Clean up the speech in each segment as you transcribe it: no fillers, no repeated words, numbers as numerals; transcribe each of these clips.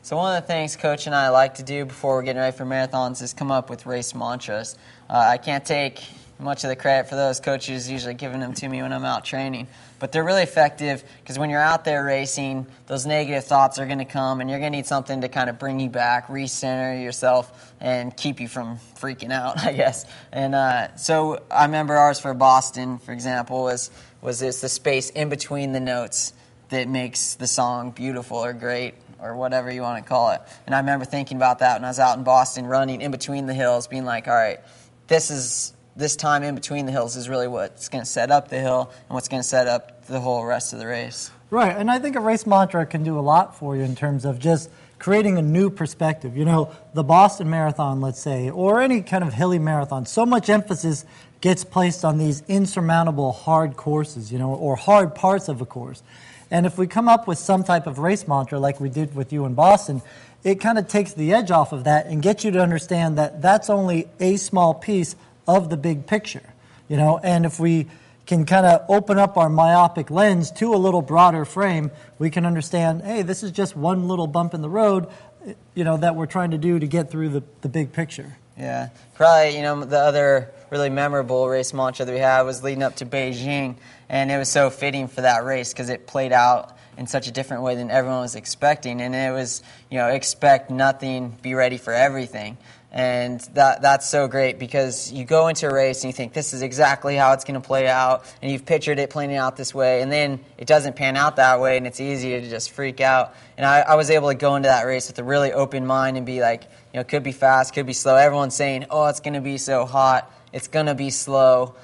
So one of the things Coach and I like to do before we're getting ready for marathons is come up with race mantras. I can't take much of the credit for those. Coach is usually giving them to me when I'm out training. But they're really effective because when you're out there racing, those negative thoughts are going to come, and you're going to need something to kind of bring you back, recenter yourself, and keep you from freaking out, I guess. And so I remember ours for Boston, for example, was this the space in between the notes that makes the song beautiful or great, or whatever you want to call it. And I remember thinking about that when I was out in Boston running in between the hills, being like, all right, this time in between the hills is really what's going to set up the hill and what's going to set up the whole rest of the race. Right, and I think a race mantra can do a lot for you in terms of just creating a new perspective. You know, the Boston Marathon, let's say, or any kind of hilly marathon, so much emphasis gets placed on these insurmountable hard courses, you know, or hard parts of a course. And if we come up with some type of race mantra like we did with you in Boston, it kind of takes the edge off of that and gets you to understand that that's only a small piece of the big picture, you know. And if we can kind of open up our myopic lens to a little broader frame, we can understand, hey, this is just one little bump in the road, you know, that we're trying to do to get through the big picture. Yeah, probably, you know, the other really memorable race mantra that we had was leading up to Beijing, and it was so fitting for that race because it played out in such a different way than everyone was expecting, and it was, you know, expect nothing, be ready for everything. And that's so great because you go into a race and you think this is exactly how it's going to play out, and you've pictured it playing out this way, and then it doesn't pan out that way, and it's easy to just freak out. And I was able to go into that race with a really open mind and be like, you know, could be fast, could be slow. Everyone's saying, oh, it's going to be so hot, it's going to be slow,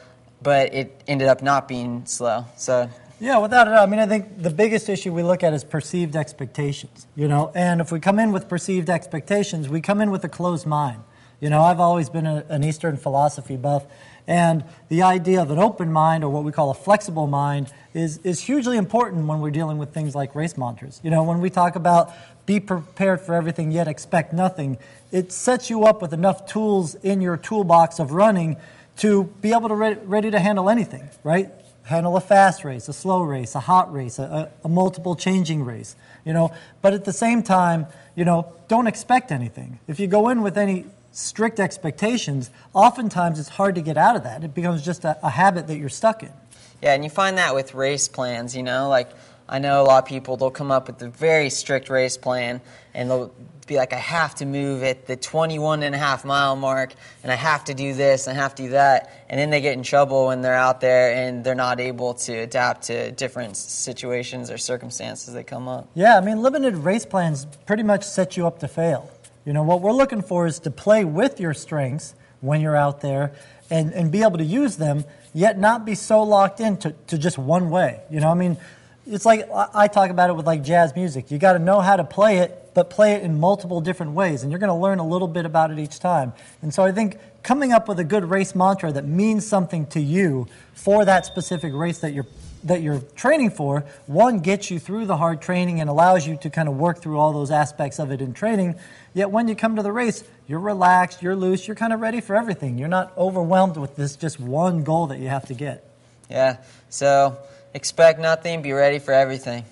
but it ended up not being slow. So yeah, without a doubt. I mean, I think the biggest issue we look at is perceived expectations, you know. And if we come in with perceived expectations, we come in with a closed mind. You know, I've always been an Eastern philosophy buff, and the idea of an open mind, or what we call a flexible mind, is hugely important when we're dealing with things like race mantras. You know, when we talk about be prepared for everything yet expect nothing, it sets you up with enough tools in your toolbox of running to be able to ready to handle anything, right? Handle a fast race, a slow race, a hot race, a multiple changing race, you know. But at the same time, you know, don't expect anything. If you go in with any strict expectations, oftentimes it's hard to get out of that. It becomes just a habit that you're stuck in. Yeah, and you find that with race plans, you know, like I know a lot of people, they'll come up with a very strict race plan, and they'll be like, I have to move at the 21.5-mile mark, and I have to do this, and I have to do that, and then they get in trouble when they're out there and they're not able to adapt to different situations or circumstances that come up. Yeah, I mean, limited race plans pretty much set you up to fail. You know, what we're looking for is to play with your strengths when you're out there and be able to use them, yet not be so locked into just one way. You know, I mean, it's like I talk about it with like jazz music. You got to know how to play it, but play it in multiple different ways, and you're going to learn a little bit about it each time. And so I think coming up with a good race mantra that means something to you for that specific race that you're training for, one, gets you through the hard training and allows you to kind of work through all those aspects of it in training. Yet when you come to the race, you're relaxed, you're loose, you're kind of ready for everything. You're not overwhelmed with this just one goal that you have to get. Yeah, so expect nothing, be ready for everything.